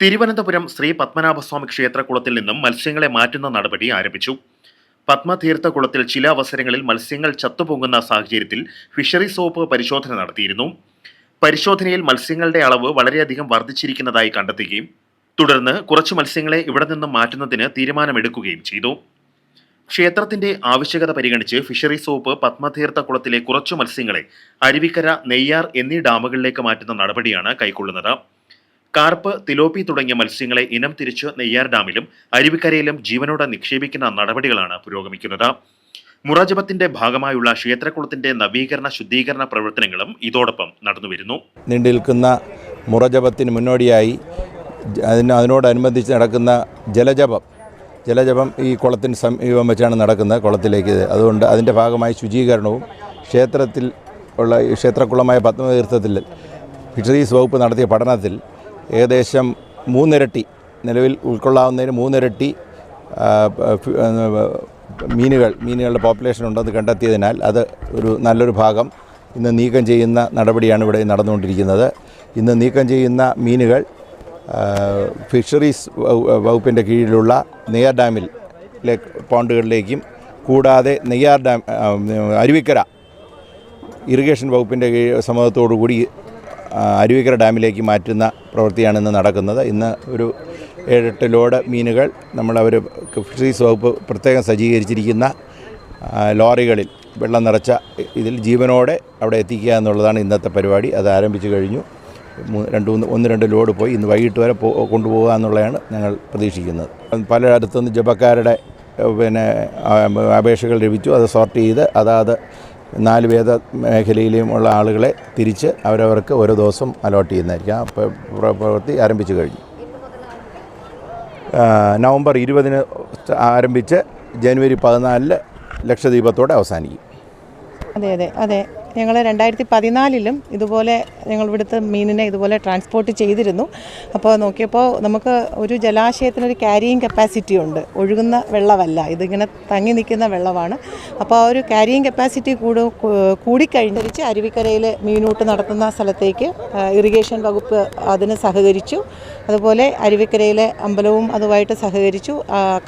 തിരുവനന്തപുരം ശ്രീ പത്മനാഭസ്വാമി ക്ഷേത്രകുളത്തിൽ നിന്നും മത്സ്യങ്ങളെ മാറ്റുന്ന നടപടി ആരംഭിച്ചു. പത്മതീർത്ഥകുളത്തിൽ ചില അവസരങ്ങളിൽ മത്സ്യങ്ങൾ ചത്തുപൊങ്ങുന്ന സാഹചര്യത്തിൽ ഫിഷറീസ് വകുപ്പ് പരിശോധന നടത്തിയിരുന്നു. പരിശോധനയിൽ മത്സ്യങ്ങളുടെ അളവ് വളരെയധികം വർദ്ധിച്ചിരിക്കുന്നതായി കണ്ടെത്തുകയും തുടർന്ന് കുറച്ച് മത്സ്യങ്ങളെ ഇവിടെ നിന്നും മാറ്റുന്നതിന് തീരുമാനമെടുക്കുകയും ചെയ്തു. ക്ഷേത്രത്തിന്റെ ആവശ്യകത പരിഗണിച്ച് ഫിഷറീസ് വകുപ്പ് പത്മതീർത്ഥകുളത്തിലെ കുറച്ചു മത്സ്യങ്ങളെ അരുവിക്കര, നെയ്യാർ എന്നീ ഡാമുകളിലേക്ക് മാറ്റുന്ന നടപടിയാണ് കൈക്കൊള്ളുന്നത്. കാർപ്പ്, തിലോപ്പി തുടങ്ങിയ മത്സ്യങ്ങളെ ഇനം തിരിച്ച് നെയ്യാർ ഡാമിലും അരുവിക്കരയിലും ജീവനോടെ നിക്ഷേപിക്കുന്ന നടപടികളാണ് പുരോഗമിക്കുന്നത്. മുറജപത്തിന്റെ ഭാഗമായുള്ള ക്ഷേത്രകുളത്തിന്റെ നവീകരണ ശുദ്ധീകരണ പ്രവർത്തനങ്ങളും ഇതോടൊപ്പം നടന്നുവരുന്നു. നീണ്ടുനിൽക്കുന്ന മുറജപത്തിന് മുന്നോടിയായി അതിനോടനുബന്ധിച്ച് നടക്കുന്ന ജലജപം ഈ കുളത്തിന് സമീപം വെച്ചാണ് നടക്കുന്നത്, കുളത്തിലേക്ക്. അതുകൊണ്ട് അതിൻ്റെ ഭാഗമായി ശുചീകരണവും ക്ഷേത്രക്കുളമായ പത്മതീർത്ഥത്തിൽ ഫിഷറീസ് വകുപ്പ് നടത്തിയ പഠനത്തിൽ ഏകദേശം 3 ഇരട്ടി, നിലവിൽ ഉൾക്കൊള്ളാവുന്നതിന് 3 ഇരട്ടി മീനുകളുടെ പോപ്പുലേഷൻ ഉണ്ടെന്ന് കണ്ടെത്തിയതിനാൽ അത് നല്ലൊരു ഭാഗം ഇന്ന് നീക്കം ചെയ്യുന്ന നടപടിയാണ് ഇവിടെ നടന്നുകൊണ്ടിരിക്കുന്നത്. ഇന്ന് നീക്കം ചെയ്യുന്ന മീനുകൾ ഫിഷറീസ് വകുപ്പിൻ്റെ കീഴിലുള്ള നെയ്യാർ ഡാമിലെ പോണ്ടുകളിലേക്കും കൂടാതെ നെയ്യാർ ഡാം അരുവിക്കര ഇറിഗേഷൻ വകുപ്പിൻ്റെ സമ്മതത്തോടുകൂടി അരുവിക്കര ഡാമിലേക്ക് മാറ്റുന്ന പ്രവൃത്തിയാണ് ഇന്ന് നടക്കുന്നത്. ഇന്ന് ഒരു 7-8 ലോഡ് മീനുകൾ ഫിഷറീസ് വകുപ്പ് പ്രത്യേകം സജ്ജീകരിച്ചിരിക്കുന്ന ലോറികളിൽ വെള്ളം നിറച്ച ഇതിൽ ജീവനോടെ അവിടെ എത്തിക്കുക എന്നുള്ളതാണ് ഇന്നത്തെ പരിപാടി. അത് ആരംഭിച്ചു കഴിഞ്ഞു. 1-2 ലോഡ് പോയി ഇന്ന് വൈകിട്ട് വരെ കൊണ്ടുപോകുക എന്നുള്ളതാണ് ഞങ്ങൾ പ്രതീക്ഷിക്കുന്നത്. പലയിടത്തുനിന്ന് ജപക്കാരുടെ അപേക്ഷകൾ ലഭിച്ചു. അത് സോർട്ട് ചെയ്ത് അതാത് 4 വേദ മേഖലയിലും ഉള്ള ആളുകളെ തിരിച്ച് അവരവർക്ക് ഓരോ ദിവസം അലോട്ട് ചെയ്യുന്നതായിരിക്കും. പ്രവൃത്തി ആരംഭിച്ചു കഴിഞ്ഞു. നവംബർ 20 ആരംഭിച്ച് ജനുവരി 14 ലക്ഷദ്വീപത്തോടെ അവസാനിക്കും. അതെ ഞങ്ങൾ 2014 ഇതുപോലെ ഞങ്ങൾ ഇവിടുത്തെ മീനിനെ ഇതുപോലെ ട്രാൻസ്പോർട്ട് ചെയ്തിരുന്നു. അപ്പോൾ നോക്കിയപ്പോൾ നമുക്ക് ഒരു ജലാശയത്തിനൊരു ക്യാരിയിങ് കപ്പാസിറ്റി ഉണ്ട്. ഒഴുകുന്ന വെള്ളമല്ല, ഇതിങ്ങനെ തങ്ങി നിൽക്കുന്ന വെള്ളമാണ്. അപ്പോൾ ആ ഒരു ക്യാരിയിങ് കപ്പാസിറ്റി കൂടിക്കഴിഞ്ഞിരിച്ച് അരുവിക്കരയിൽ മീനൂട്ട് നടത്തുന്ന സ്ഥലത്തേക്ക് ഇറിഗേഷൻ വകുപ്പ് അതിന് സഹകരിച്ചു. അതുപോലെ അരുവിക്കരയിലെ അമ്പലവും അതുമായിട്ട് സഹകരിച്ചു.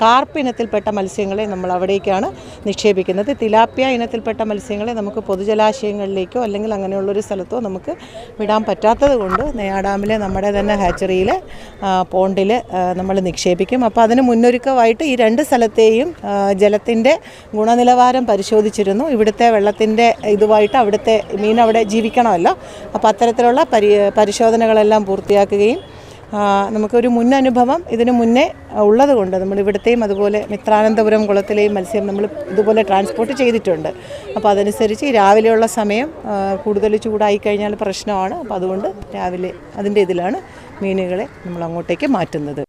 കാർപ്പ് ഇനത്തിൽപ്പെട്ട മത്സ്യങ്ങളെ നമ്മൾ അവിടേക്കാണ് നിക്ഷേപിക്കുന്നത്. തിലാപ്പിയ ഇനത്തിൽപ്പെട്ട മത്സ്യങ്ങളെ നമുക്ക് പൊതുജലാശയങ്ങളിലേക്കോ അല്ലെങ്കിൽ അങ്ങനെയുള്ളൊരു സ്ഥലത്തോ നമുക്ക് വിടാൻ പറ്റാത്തത് കൊണ്ട് നെയ്യാർ ഡാമിലെ നമ്മുടെ തന്നെ ഹാച്ചറിയിൽ പോണ്ടിൽ നമ്മൾ നിക്ഷേപിക്കും. അപ്പോൾ അതിന് മുന്നൊരുക്കമായിട്ട് ഈ 2 സ്ഥലത്തെയും ജലത്തിൻ്റെ ഗുണനിലവാരം പരിശോധിച്ചിരുന്നു. ഇവിടുത്തെ വെള്ളത്തിൻ്റെ ഇതുമായിട്ട് അവിടുത്തെ മീൻ അവിടെ ജീവിക്കണമല്ലോ. അപ്പോൾ അത്തരത്തിലുള്ള പരിശോധനകളെല്ലാം പൂർത്തിയാക്കുകയും നമുക്കൊരു മുന്നനുഭവം ഇതിനു മുന്നേ ഉള്ളത് കൊണ്ട് നമ്മൾ ഇവിടുത്തെയും അതുപോലെ മിത്രാനന്തപുരം കുളത്തിലെയും മത്സ്യം നമ്മൾ ഇതുപോലെ ട്രാൻസ്പോർട്ട് ചെയ്തിട്ടുണ്ട്. അപ്പോൾ അതനുസരിച്ച് രാവിലെയുള്ള സമയം കൂടുതൽ ചൂടായി കഴിഞ്ഞാൽ പ്രശ്നമാണ്. അപ്പോൾ അതുകൊണ്ട് രാവിലെ അതിൻ്റെ ഇതിലാണ് മീനുകളെ നമ്മൾ അങ്ങോട്ടേക്ക് മാറ്റുന്നത്.